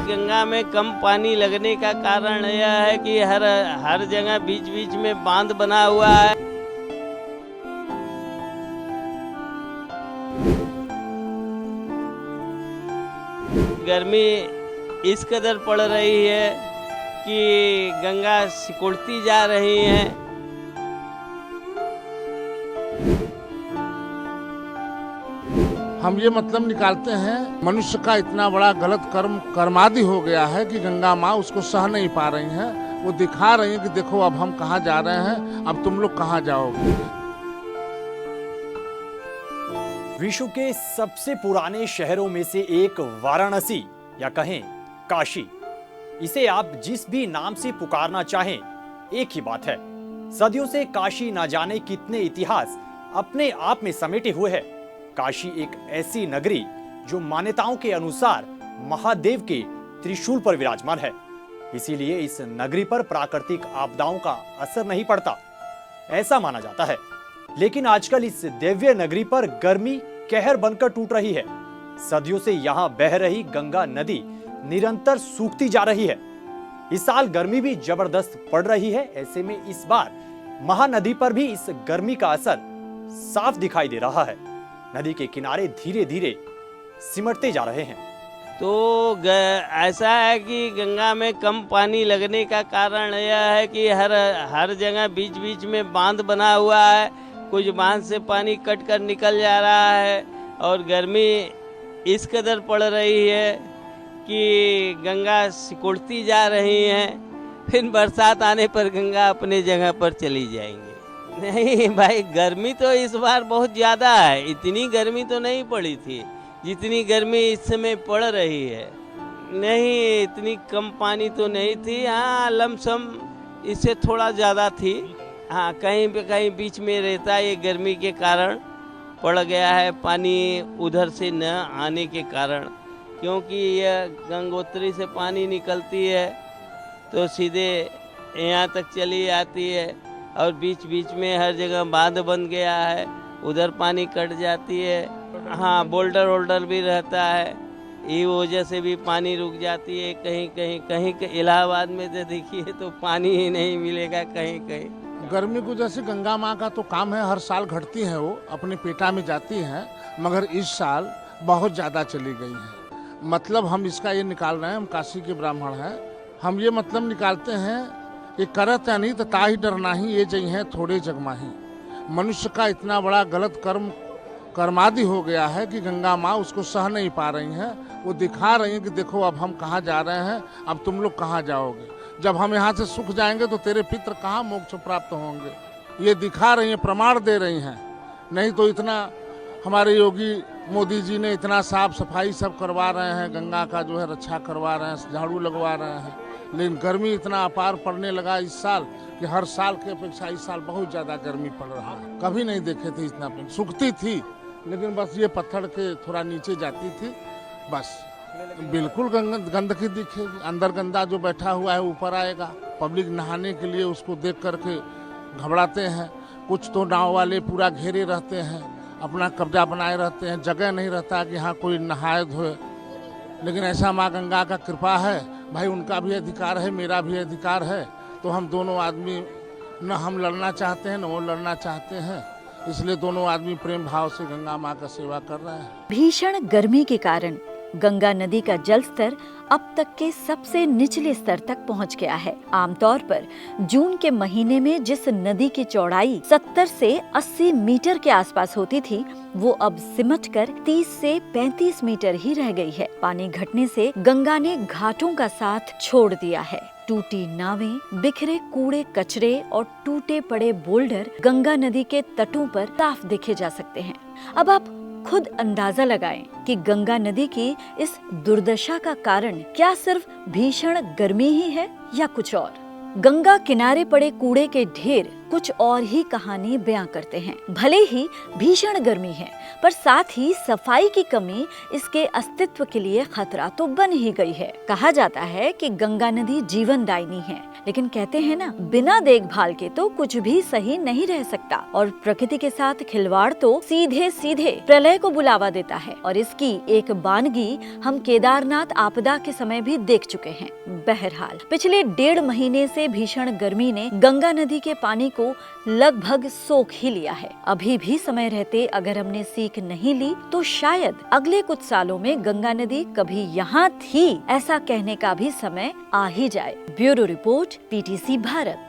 गंगा में कम पानी लगने का कारण यह है कि हर जगह बीच बीच में बांध बना हुआ है। गर्मी इस कदर पड़ रही है कि गंगा सिकुड़ती जा रही है। हम ये मतलब निकालते हैं, मनुष्य का इतना बड़ा गलत कर्मादि हो गया है कि गंगा माँ उसको सह नहीं पा रही हैं। वो दिखा रही हैं कि देखो अब हम कहाँ जा रहे हैं, अब तुम लोग कहाँ जाओगे। विश्व के सबसे पुराने शहरों में से एक वाराणसी या कहें काशी, इसे आप जिस भी नाम से पुकारना चाहें, एक ही बात है। सदियों से काशी ना जाने कितने इतिहास अपने आप में समेटे हुए है। काशी एक ऐसी नगरी जो मान्यताओं के अनुसार महादेव के त्रिशूल पर विराजमान है, इसीलिए इस नगरी पर प्राकृतिक आपदाओं का असर नहीं पड़ता, ऐसा माना जाता है। लेकिन आजकल इस दिव्य नगरी पर गर्मी कहर बनकर टूट रही है। सदियों से यहां बह रही गंगा नदी निरंतर सूखती जा रही है। इस साल गर्मी भी जबरदस्त पड़ रही है। ऐसे में इस बार महानदी पर भी इस गर्मी का असर साफ दिखाई दे रहा है। नदी के किनारे धीरे धीरे सिमटते जा रहे हैं। तो ऐसा है कि गंगा में कम पानी लगने का कारण यह है कि हर जगह बीच बीच में बांध बना हुआ है। कुछ बांध से पानी कट कर निकल जा रहा है और गर्मी इस कदर पड़ रही है कि गंगा सिकुड़ती जा रही है। फिर बरसात आने पर गंगा अपने जगह पर चली जाएंगी। नहीं भाई, गर्मी तो इस बार बहुत ज़्यादा है। इतनी गर्मी तो नहीं पड़ी थी जितनी गर्मी इस समय पड़ रही है। नहीं, इतनी कम पानी तो नहीं थी। हाँ, लमसम इससे थोड़ा ज़्यादा थी। हाँ, कहीं पे कहीं बीच में रहता है, ये गर्मी के कारण पड़ गया है पानी उधर से न आने के कारण, क्योंकि यह गंगोत्री से पानी निकलती है तो सीधे यहाँ तक चली आती है और बीच बीच में हर जगह बांध बन गया है, उधर पानी कट जाती है। हाँ, बोल्डर भी रहता है, ये वजह से भी पानी रुक जाती है। कहीं इलाहाबाद में तो देखिए तो पानी ही नहीं मिलेगा कहीं कहीं। गर्मी को जैसे गंगा माँ का तो काम है, हर साल घटती हैं, वो अपने पेटा में जाती हैं, मगर इस साल बहुत ज़्यादा चली गई हैं। मतलब हम इसका ये निकाल रहे हैं, हम काशी के ब्राह्मण हैं, हम ये मतलब निकालते हैं कि करत अनित ताहि डर नाही, ये जई हैं थोड़े जगमाही। मनुष्य का इतना बड़ा गलत कर्मादि हो गया है कि गंगा माँ उसको सह नहीं पा रही हैं। वो दिखा रही हैं कि देखो अब हम कहाँ जा रहे हैं, अब तुम लोग कहाँ जाओगे। जब हम यहाँ से सूख जाएंगे तो तेरे पितृ कहाँ मोक्ष प्राप्त होंगे। ये दिखा रही हैं, प्रमाण दे रही हैं। नहीं तो इतना हमारे योगी मोदी जी ने इतना साफ सफाई सब करवा रहे हैं, गंगा का जो है रक्षा करवा रहे हैं, झाड़ू लगवा रहे हैं, लेकिन गर्मी इतना अपार पड़ने लगा इस साल कि हर साल की अपेक्षा इस साल बहुत ज़्यादा गर्मी पड़ रहा है। कभी नहीं देखे थे इतना पानी। सूखती थी लेकिन बस ये पत्थर के थोड़ा नीचे जाती थी, बस बिल्कुल गंदगी दिखेगी। अंदर गंदा जो बैठा हुआ है ऊपर आएगा। पब्लिक नहाने के लिए उसको देख करके घबराते हैं। कुछ तो नाव वाले पूरा घेरे रहते हैं, अपना कब्जा बनाए रहते हैं, जगह नहीं रहता कि हाँ कोई नहाए धोए। लेकिन ऐसा माँ गंगा का कृपा है भाई, उनका भी अधिकार है, मेरा भी अधिकार है, तो हम दोनों आदमी न हम लड़ना चाहते हैं न वो लड़ना चाहते हैं, इसलिए दोनों आदमी प्रेम भाव से गंगा माँ का सेवा कर रहे हैं। भीषण गर्मी के कारण गंगा नदी का जल स्तर अब तक के सबसे निचले स्तर तक पहुंच गया है। आमतौर पर जून के महीने में जिस नदी की चौड़ाई 70 से 80 मीटर के आसपास होती थी, वो अब सिमटकर 30 से 35 मीटर ही रह गई है। पानी घटने से गंगा ने घाटों का साथ छोड़ दिया है। टूटी नावें, बिखरे कूड़े कचरे और टूटे पड़े बोल्डर गंगा नदी के तटों पर साफ देखे जा सकते हैं। अब आप खुद अंदाजा लगाएं कि गंगा नदी की इस दुर्दशा का कारण क्या सिर्फ भीषण गर्मी ही है या कुछ और। गंगा किनारे पड़े कूड़े के ढेर कुछ और ही कहानी बयां करते हैं। भले ही भीषण गर्मी है, पर साथ ही सफाई की कमी इसके अस्तित्व के लिए खतरा तो बन ही गई है। कहा जाता है कि गंगा नदी जीवनदायिनी है, लेकिन कहते हैं ना, बिना देखभाल के तो कुछ भी सही नहीं रह सकता। और प्रकृति के साथ खिलवाड़ तो सीधे सीधे प्रलय को बुलावा देता है। और इसकी एक बानगी हम केदारनाथ आपदा के समय भी देख चुके हैं। बहरहाल पिछले 1.5 महीने से भीषण गर्मी ने गंगा नदी के पानी को लगभग सोख ही लिया है। अभी भी समय रहते अगर हमने सीख नहीं ली तो शायद अगले कुछ सालों में गंगा नदी कभी यहाँ थी ऐसा कहने का भी समय आ ही जाए। Bureau report, PTC Bharat.